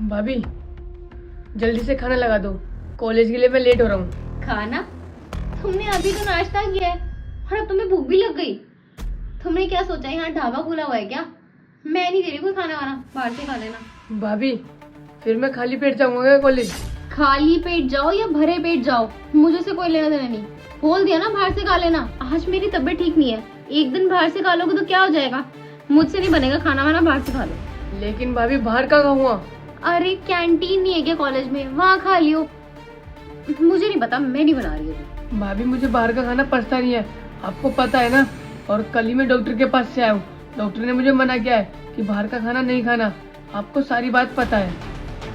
भाभी जल्दी से खाना लगा दो, कॉलेज के लिए मैं लेट हो रहा हूँ। खाना? तुमने अभी तो नाश्ता किया है और अब तुम्हें भूख भी लग गई। तुमने क्या सोचा यहाँ ढाबा खुला हुआ है क्या? मैं नहीं दे रही कोई खाना वाना, बाहर से खा लेना। भाभी फिर मैं खाली पेट जाऊंगा कॉलेज। खाली पेट जाओ या भरे पेट जाओ, मुझे से कोई लेना देना नहीं। बोल दिया ना बाहर से खा लेना। आज मेरी तबीयत ठीक नहीं है, एक दिन बाहर से खा लोगे तो क्या हो जाएगा? मुझसे नहीं बनेगा खाना वाना, बाहर से खा लो। लेकिन भाभी बाहर का खाऊंगा। अरे कैंटीन नहीं है क्या कॉलेज में, वहाँ खा लियो। मुझे नहीं पता, मैं नहीं बना रही हूँ। भाभी मुझे बाहर का खाना पचता नहीं है, आपको पता है ना। और कल ही मैं डॉक्टर के पास से आया हूँ, डॉक्टर ने मुझे मना किया है कि बाहर का खाना नहीं खाना। आपको सारी बात पता है।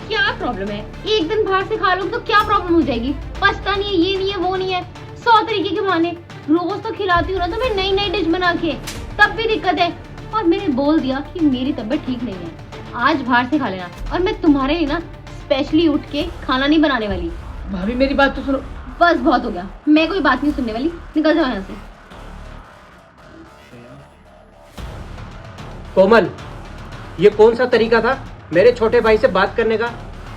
क्या प्रॉब्लम है? एक दिन बाहर से खा लो तो क्या प्रॉब्लम हो जाएगी? पछता नहीं है, ये नहीं है, वो नहीं है, 100 तरीके के बहाने। रोज तो खिलाती हूँ ना तुम्हें नई नई डिश बना के, तब भी दिक्कत है। और मैंने बोल दिया कि मेरी तबीयत ठीक नहीं है, आज बाहर से खा लेना। और मैं तुम्हारे लिए ना स्पेशली उठ के खाना नहीं बनाने वाली। भाभी मेरी बात तो सुनो। बस बहुत हो गया, मैं कोई बात नहीं सुनने वाली, निकल जाओ यहाँ से। कोमल, ये कौन सा तरीका था मेरे छोटे भाई से बात करने का?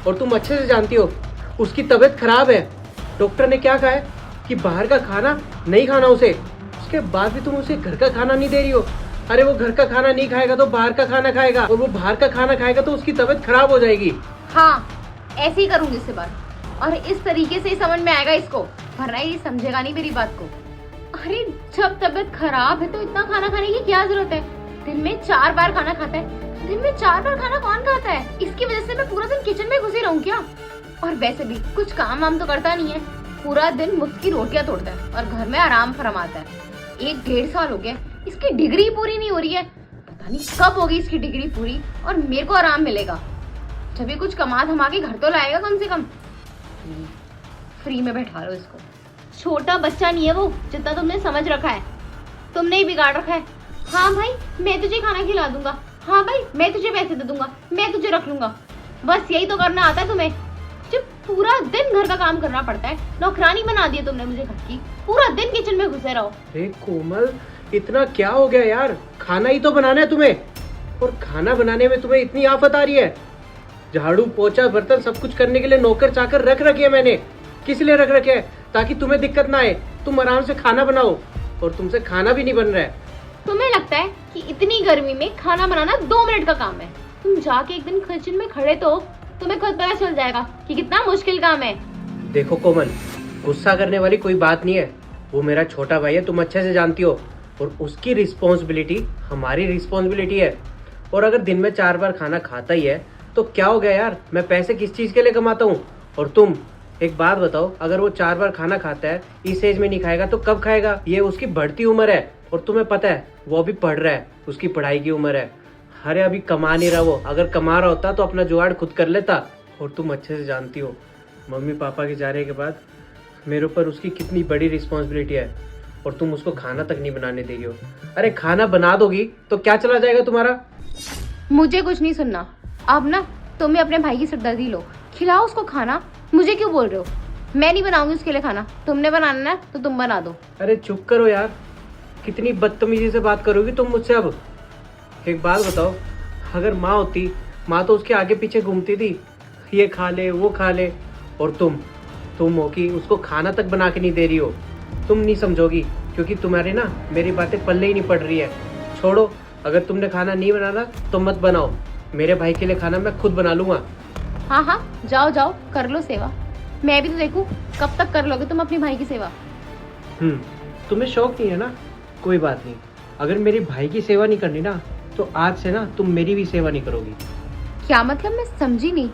और तुम अच्छे से जानती हो उसकी तबीयत खराब है। डॉक्टर ने क्या कहा है कि बाहर का खाना नहीं खाना उसे। उसके बाद भी तुम उसे घर का खाना नहीं दे रही हो। अरे वो घर का खाना नहीं खाएगा तो बाहर का खाना खाएगा, और वो बाहर का खाना खाएगा तो उसकी तबीयत खराब हो जाएगी। हाँ, ऐसे ही करूंगी इससे बात, और इस तरीके से ही समझ में आएगा इसको, वरना ये समझेगा नहीं मेरी बात को। अरे जब तबीयत खराब है तो इतना खाना खाने की क्या जरूरत है? दिन में 4 बार खाना खाता है। दिन में 4 बार खाना कौन खाता है? इसकी वजह से मैं पूरा दिन किचन में घुसी रहूं क्या? और वैसे भी कुछ काम वाम तो करता नहीं है, पूरा दिन मुफ्त की रोटियां तोड़ता है और घर में आराम फरमाता है। 1-1.5 साल हो गया, इसकी डिग्री पूरी नहीं हो रही है। पता नहीं कब होगी इसकी डिग्री पूरी और मेरे को आराम मिलेगा। जब ये कुछ कमा धमा के घर तो लाएगा कम से कम। फ्री में बैठा लो इसको। छोटा बच्चा नहीं है वो जितना तुमने समझ रखा है, तुमने ही बिगाड़ रखा है। हाँ भाई मैं तुझे खाना खिला दूंगा, हाँ भाई मैं तुझे पैसे दे दूंगा, मैं तुझे रख लूंगा, बस यही तो करना आता है तुम्हें। जब पूरा दिन घर का काम करना पड़ता है, नौकरानी बना दी तुमने मुझे घर की, पूरा दिन किचन में घुसे रहो। अरे कोमल, इतना क्या हो गया यार? खाना ही तो बनाना है तुम्हें, और खाना बनाने में तुम्हें इतनी आफत आ रही है। झाड़ू पोछा बर्तन सब कुछ करने के लिए नौकर चाकर रख रखे है मैंने। किस लिए रख रखे है? ताकि तुम्हें दिक्कत ना आए, तुम आराम से खाना बनाओ। और तुमसे खाना भी नहीं बन रहा है। तुम्हें लगता है कि इतनी गर्मी में खाना बनाना 2 मिनट का काम है? तुम जाके एक दिन किचन में खड़े तो तुम्हें खुद पता चल जाएगा कि कितना मुश्किल काम है। देखो कोमल, गुस्सा करने वाली कोई बात नहीं है। वो मेरा छोटा भाई है, तुम अच्छे से जानती हो, और उसकी रिस्पॉन्सिबिलिटी हमारी रिस्पॉन्सिबिलिटी है। और अगर दिन में 4 बार खाना खाता ही है तो क्या हो गया यार? मैं पैसे किस चीज के लिए कमाता हूँ? और तुम एक बात बताओ, अगर वो 4 बार खाना खाता है, इस एज में नहीं खाएगा तो कब खाएगा? ये उसकी बढ़ती उम्र है, और तुम्हें पता है वो अभी पढ़ रहा है, उसकी पढ़ाई की उम्र है। अरे अभी कमा नहीं रहा वो, अगर कमा रहा होता तो अपना जुगाड़ खुद कर लेता। और तुम अच्छे से जानती हो मम्मी पापा के जाने के बाद मेरे ऊपर उसकी कितनी बड़ी रिस्पॉन्सिबिलिटी है, और तुम उसको खाना तक नहीं बनाने दे रही हो। अरे खाना बना दोगी तो क्या चला जाएगा तुम्हारा? मुझे कुछ नहीं सुनना। अब ना तुम्हें अपने भाई की सिरदर्दी लो, खिलाओ उसको खाना। मुझे क्यों बोल रहे हो? मैं नहीं बनाऊंगी उसके लिए खाना, तुमने बनाना है तो तुम बना दो। अरे चुप करो यार, कितनी बदतमीजी से बात करोगी तुम मुझसे अब। एक बात बताओ, अगर माँ होती, माँ तो उसके आगे पीछे घूमती थी, ये खा ले वो खा ले। और तुम हो कि उसको खाना तक बना के नहीं दे रही हो। तुम नहीं समझोगी क्योंकि तुम्हारी ना मेरी बातें पल्ले ही नहीं पड़ रही है। छोड़ो, अगर तुमने खाना नहीं बनाना तो मत बनाओ, मेरे भाई के लिए खाना मैं खुद बना लूंगा। हाँ हाँ जाओ जाओ कर लो सेवा, मैं भी तो देखूं कब तक कर लोगे तुम अपने भाई की सेवा। तुम्हें शौक नहीं है ना? कोई बात नहीं, अगर मेरे भाई की सेवा नहीं करनी ना तो आज से ना तुम मेरी भी सेवा नहीं करोगी। क्या मतलब? मैं समझी नहीं।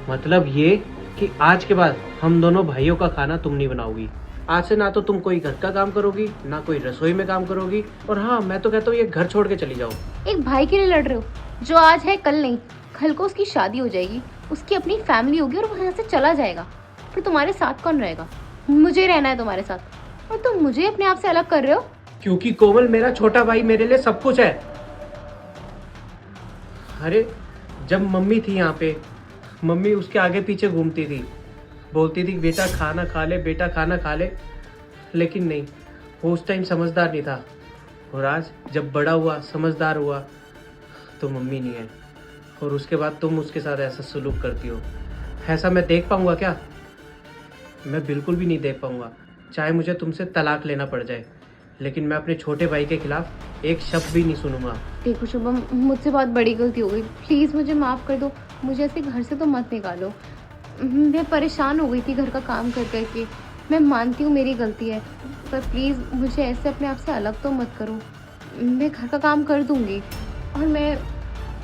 मतलब ये कि आज के बाद हम दोनों भाइयों का खाना तुम नहीं बनाओगी। आज से ना तो तुम कोई घर का काम करोगी, ना कोई रसोई में काम करोगी। और हाँ, मैं तो कहता हूँ ये घर छोड़ के चली जाओ। एक भाई के लिए लड़ रहे हो जो आज है कल नहीं। कल को उसकी शादी हो जाएगी, उसकी अपनी फैमिली होगी और वो यहाँ से चला जाएगा, फिर तुम्हारे साथ कौन रहेगा? मुझे रहना है तुम्हारे साथ, और तुम मुझे अपने आप से अलग कर रहे हो। क्योंकि कोमल मेरा छोटा भाई मेरे लिए सब कुछ है। अरे जब मम्मी थी यहाँ पे, मम्मी उसके आगे पीछे घूमती थी, बोलती थी बेटा खाना खा ले, बेटा खाना खा ले। लेकिन नहीं, वो उस टाइम समझदार नहीं था। और आज जब बड़ा हुआ, समझदार हुआ, तो मम्मी नहीं है। और उसके बाद तुम उसके साथ ऐसा सलूक करती हो। ऐसा मैं देख पाऊंगा क्या? मैं बिल्कुल भी नहीं देख पाऊंगा, चाहे मुझे तुमसे तलाक लेना पड़ जाए, लेकिन मैं अपने छोटे भाई के खिलाफ एक शब्द भी नहीं सुनूंगा। देखो शुभम, मुझसे बहुत बड़ी गलती हो गई, प्लीज़ मुझे माफ़ कर दो। मुझे ऐसे घर से तो मत निकालो। मैं परेशान हो गई थी घर का काम कर करके। मैं मानती हूँ मेरी गलती है, पर प्लीज़ मुझे ऐसे अपने आप से अलग तो मत करो। मैं घर का काम कर दूँगी और मैं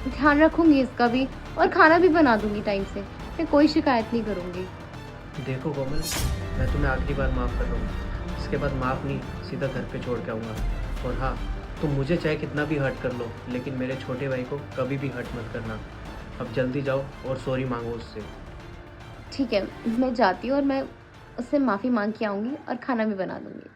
ध्यान रखूँगी इसका भी, और खाना भी बना दूँगी टाइम से। मैं कोई शिकायत नहीं करूँगी। देखो कोमल, मैं तुम्हें आखिरी बार माफ़ कर रहा हूँ, इसके बाद माफ़ नहीं, सीधा घर पे छोड़ के आऊँगा। और हाँ, तुम मुझे चाहे कितना भी हर्ट कर लो, लेकिन मेरे छोटे भाई को कभी भी हर्ट मत करना। अब जल्दी जाओ और सॉरी मांगो उससे। ठीक है, मैं जाती हूँ और मैं उससे माफ़ी मांग के आऊँगी और खाना भी बना दूँगी।